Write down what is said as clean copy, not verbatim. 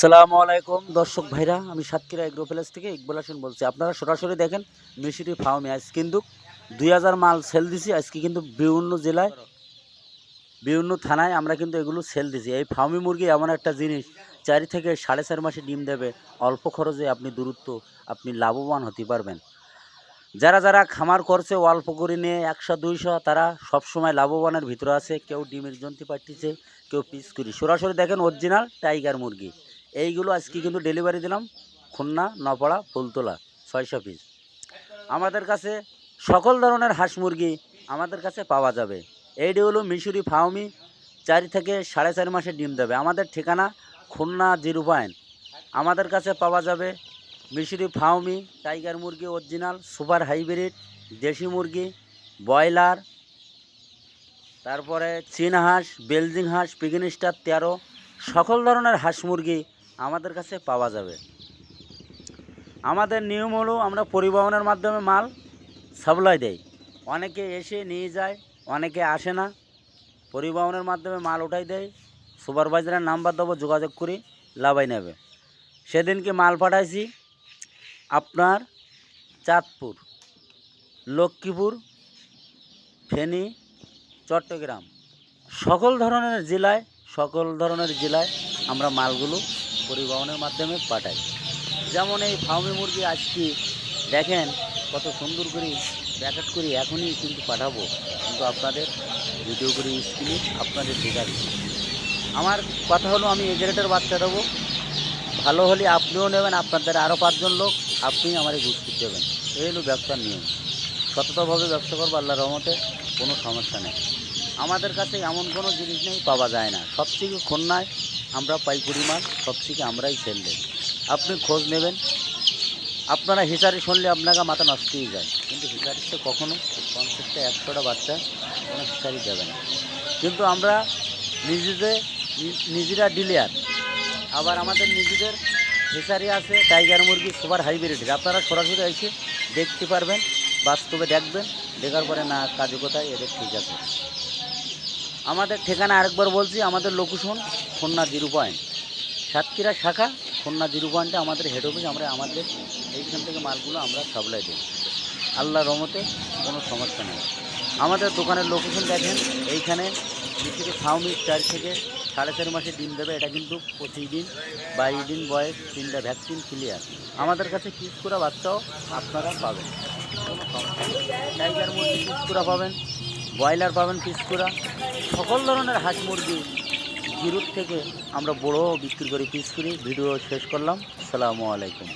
আসসালামু আলাইকুম দর্শক ভাইরা, আমি সাতক্ষীরা এগ্রো প্যালেস থেকে ইকবাল হোসেন বলছি। আপনারা সরাসরি দেখেন মিশরি ফার্মে আজ কিন্তু 2000 মাল সেল দিছি। আজকে কিন্তু বিভিন্ন জেলায় বিভিন্ন থানায় আমরা কিন্তু এগুলো সেল দিছি। এই ফার্মি মুরগি এমন একটা জিনিস, 4 থেকে 4.5 মাসে ডিম দেবে। অল্প খরচে আপনি লাভবান হতে পারবেন। যারা যারা খামার করছে অল্প করে নিয়ে 100-200, তারা সবসময় লাভবানের ভিতরে আছে। কেউ ডিমের জন্তি পাঠিয়েছে, কেউ পিস করি। সরাসরি দেখেন অরিজিনাল টাইগার মুরগি। এইগুলো আজকে কিন্তু ডেলিভারি দিলাম খুলনা, নপাড়া, ফুলতলা, 600 পিস। আমাদের কাছে সকল ধরনের হাঁস মুরগি আমাদের কাছে পাওয়া যাবে। এইটি হলো মিশরি ফার্মি, 4 থেকে 4.5 মাসে ডিম দেবে। আমাদের ঠিকানা খুলনা 0 পয়েন্ট। আমাদের কাছে পাওয়া যাবে মিশরি ফার্মি টাইগার মুরগি অরিজিনাল, সুপার হাইব্রিড, দেশি মুরগি, ব্রয়লার, তারপরে চীন হাঁস, বেলজিং হাঁস, পিগিন স্টার 13, সকল ধরনের হাঁস মুরগি আমাদের কাছে পাওয়া যাবে। আমাদের নিয়ম হলো আমরা পরিবহনের মাধ্যমে মাল সাপ্লাই দেই। অনেকে এসে নিয়ে যায়, অনেকে আসে না। পরিবহনের মাধ্যমে মাল উঠাই দেয়। সুপারভাইজারের নাম্বার দেবো, যোগাযোগ করি, লাভাই নেবে। সেদিনকে মাল পাঠাইছি আপনার চাঁদপুর, লক্ষ্মীপুর, ফেনী, চট্টগ্রাম, সকল ধরনের জেলায় আমরা মালগুলো পরিবহনের মাধ্যমে পাঠাই। যেমন এই ফার্মি মুরগি আজকে দেখেন কত সুন্দর করে প্যাকেট করি, এখনই কিন্তু পাঠাবো, কিন্তু আপনাদের ভিডিও করে স্ক্রিনে আপনাদের দেখাচ্ছি। আমার কথা হলো আমি এই রেটের বাচ্চা দেবো, ভালো হলে আপনিও নেবেন, আপনাদের আরও 5 জন লোক আপনি আমার গুষ্টি দেবেন। এই হলো ব্যবসার নিয়ম। সততাভাবে ব্যবসা করবো, আল্লাহর রহমতে কোনো সমস্যা নেই। আমাদের কাছে এমন কোনো জিনিস নেই পাওয়া যায় না। সবথেকে খুলনায় আমরা পাইকারি মাল সবথেকে আমরাই সেল দিই। আপনি খোঁজ নেবেন। আপনারা হিসারি শুনলে আপনাকে মাথা নষ্ট হয়ে যায়, কিন্তু হিসারিতে কখনো 50টা 100টা বাচ্চা কোনো হিসারি দেবে না। কিন্তু আমরা নিজেরা ডিলিয়ার, আবার আমাদের নিজেদের হিসারি আছে টাইগার মুরগি সুপার হাইব্রিডের। আপনারা সরাসরি এসে দেখতে পারবেন, বাস্তবে দেখবেন, দেখার পরে না কাজে কোথায় এদের ঠিক আছে। আমাদের ঠিকানা আরেকবার বলছি, আমাদের লোকেশন খুলনা 0 পয়েন্ট, সাতক্ষীরা শাখা, খুলনা 0 পয়েন্টে আমাদের হেড অফিস। আমরা আমাদের এইখান থেকে মালগুলো আমরা সাপ্লাই দিই। আল্লাহর রহমতে কোনো সমস্যা নেই। আমাদের দোকানের লোকেশন দেখেন, এইখানে মিশরি ফার্মি 4 থেকে 4.5 মাসে ডিম দেবে। এটা কিন্তু 25 দিন 22 দিন বয়স, 3টা ভ্যাকসিন ক্লিয়ার। আমাদের কাছে পিস করা বাচ্চাও আপনারা পাবেন, কোনো সমস্যা নেই। টাইগার মুরগি পিস করা পাবেন, ব্রয়লার পাবেন পিস করা, সকল ধরনের হাঁস মুরগি 0 থেকে আমরা বড়ও বিক্রি করি, পিস করি। ভিডিও শেষ করলাম। আসসালামু আলাইকুম।